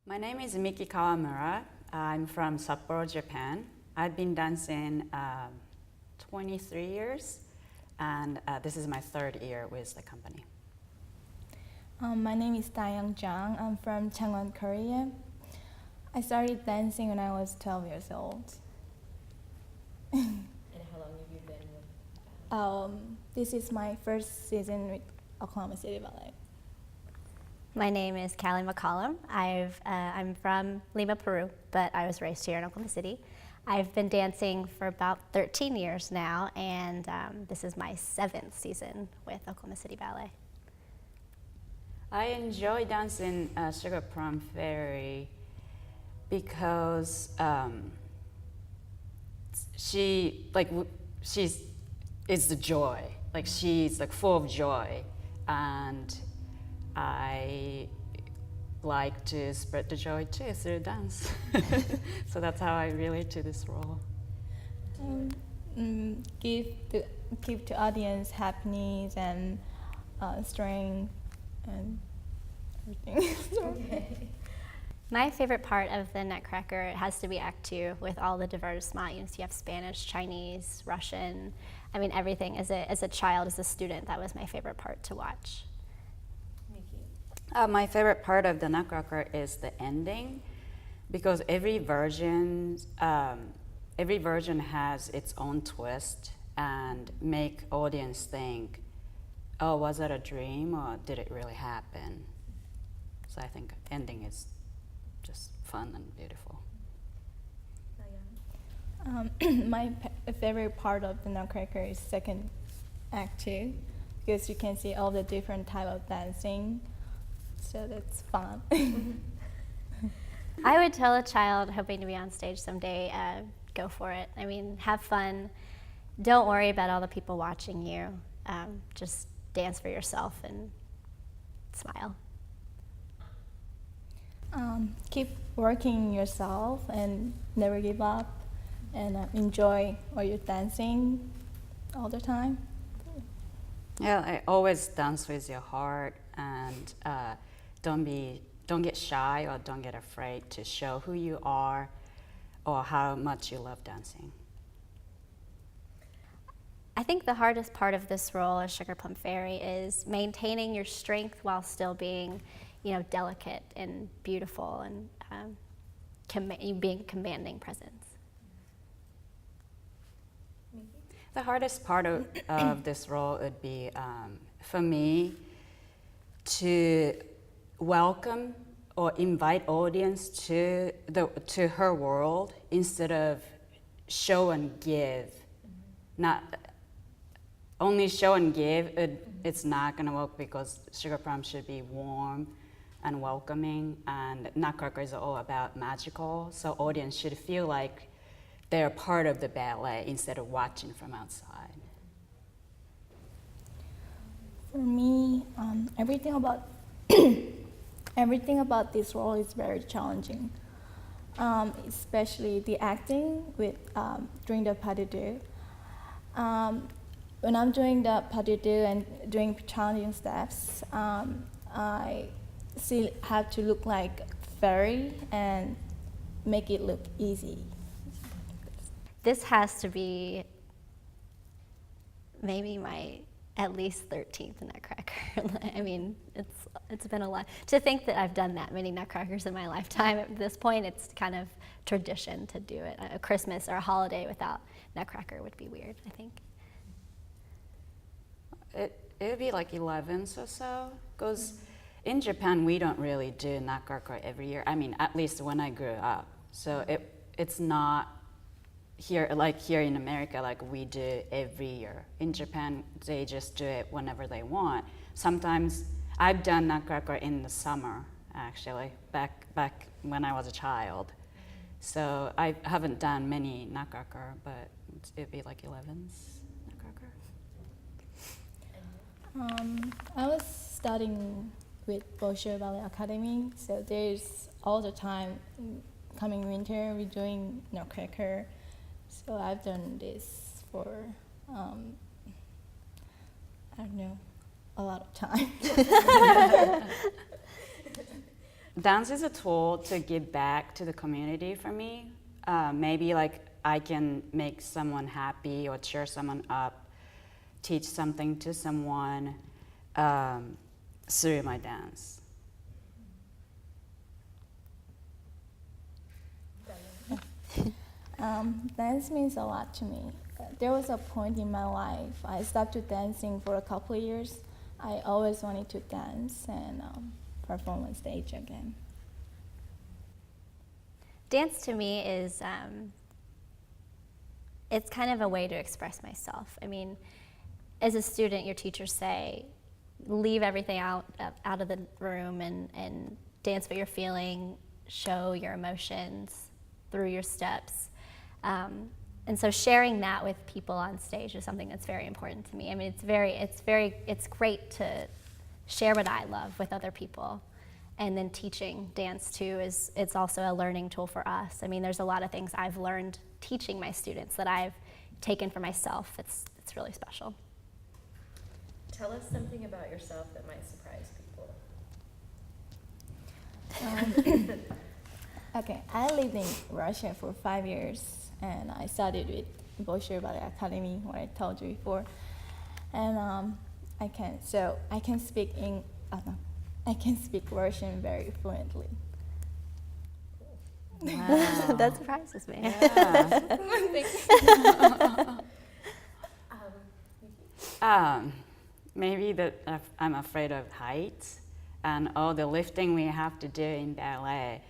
My name is Miki Kawamura. I'm from Sapporo, Japan. I've been dancing 23 years, and this is my third year with the company. My name is Dayoung Jang. I'm from Changwon, Korea. I started dancing when I was 12 years old. And how long have you been with ballet? This is my first season with Oklahoma City Ballet. My name is Callie McCollum. I'm from Lima, Peru, but I was raised here in Oklahoma City. I've been dancing for about 13 years now, and this is my 7th season with Oklahoma City Ballet. I enjoy dancing Sugar Plum Fairy because she's the joy. Like she's like full of joy, and I like to spread the joy too through dance. So that's how I relate to this role. Give the audience happiness and strength and everything. Okay. My favorite part of the Nutcracker has to be Act 2 with all the divertissement. You have Spanish, Chinese, Russian. I mean, everything. As a child, as a student, that was my favorite part to watch. My favorite part of the Nutcracker is the ending, because every version has its own twist and make audience think, oh, was that a dream or did it really happen? So I think ending is just fun and beautiful. My favorite part of the Nutcracker is second act 2, because you can see all the different type of dancing, so that's fun. I would tell a child hoping to be on stage someday, go for it. I mean, have fun. Don't worry about all the people watching you. Just dance for yourself and smile. Keep working yourself and never give up, and enjoy while you're dancing all the time. Yeah, I always dance with your heart, and don't get shy or don't get afraid to show who you are or how much you love dancing. I think the hardest part of this role as Sugar Plum Fairy is maintaining your strength while still being, delicate and beautiful and being a commanding presence. The hardest part of this role would be, for me, to welcome or invite audience to her world instead of show and give. Not only show and give, it's not going to work, because Sugar Plum should be warm and welcoming, and Nutcracker is all about magical, so audience should feel like they're part of the ballet instead of watching from outside. For me, everything about this role is very challenging, especially the acting during the pas de deux. When I'm doing the pas de deux and doing challenging steps, I still have to look like fairy and make it look easy. This has to be maybe my at least 13th Nutcracker. I mean, it's been a lot. To think that I've done that many Nutcrackers in my lifetime, at this point, it's kind of tradition to do it. A Christmas or a holiday without Nutcracker would be weird, I think. It would be like 11s or so, because in Japan we don't really do Nutcracker every year. I mean, at least when I grew up. So it's not here in America, like we do every year. In Japan, they just do it whenever they want. Sometimes I've done Nutcracker in the summer, actually, back when I was a child. So I haven't done many Nutcracker, but it'd be like 11s Nutcracker. I was studying with Bolshoi Ballet Academy, so there's all the time, coming winter, we're doing Nutcracker. So I've done this for, I don't know, a lot of time. dance is a tool to give back to the community for me. Maybe like I can make someone happy or cheer someone up, teach something to someone through my dance. Dance means a lot to me. There was a point in my life I started dancing for a couple of years. I always wanted to dance and perform on stage again. Dance to me is, it's kind of a way to express myself. I mean, as a student, your teachers say, leave everything out of the room and dance what you're feeling, show your emotions through your steps. And so sharing that with people on stage is something that's very important to me. I mean, it's great to share what I love with other people. And then teaching dance too it's also a learning tool for us. I mean, there's a lot of things I've learned teaching my students that I've taken for myself. It's really special. Tell us something about yourself that might surprise people. Okay, I lived in Russia for 5 years, and I studied with Bolshoi Ballet Academy, what I told you before. And I can speak I can speak Russian very fluently. Wow. That surprises me. Yeah. Maybe that I'm afraid of heights and all the lifting we have to do in ballet.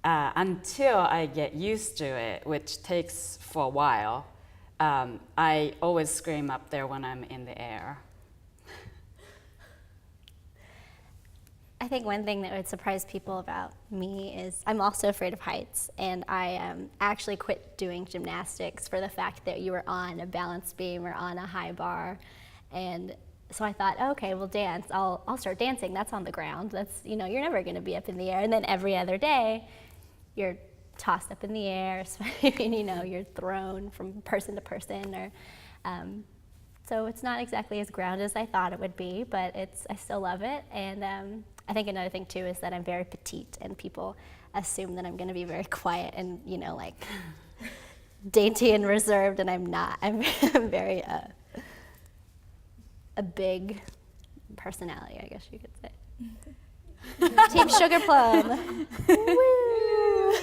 Until I get used to it, which takes for a while, I always scream up there when I'm in the air. I think one thing that would surprise people about me is I'm also afraid of heights, and I actually quit doing gymnastics for the fact that you were on a balance beam or on a high bar. And so I thought, okay, well, dance, I'll start dancing. That's on the ground. That's, you're never going to be up in the air. And then every other day, you're tossed up in the air, you're thrown from person to person. So it's not exactly as grounded as I thought it would be, but I still love it. And I think another thing too is that I'm very petite, and people assume that I'm going to be very quiet and like dainty and reserved, and I'm not. I'm very a big personality, I guess you could say. Team Sugar Plum. Woo!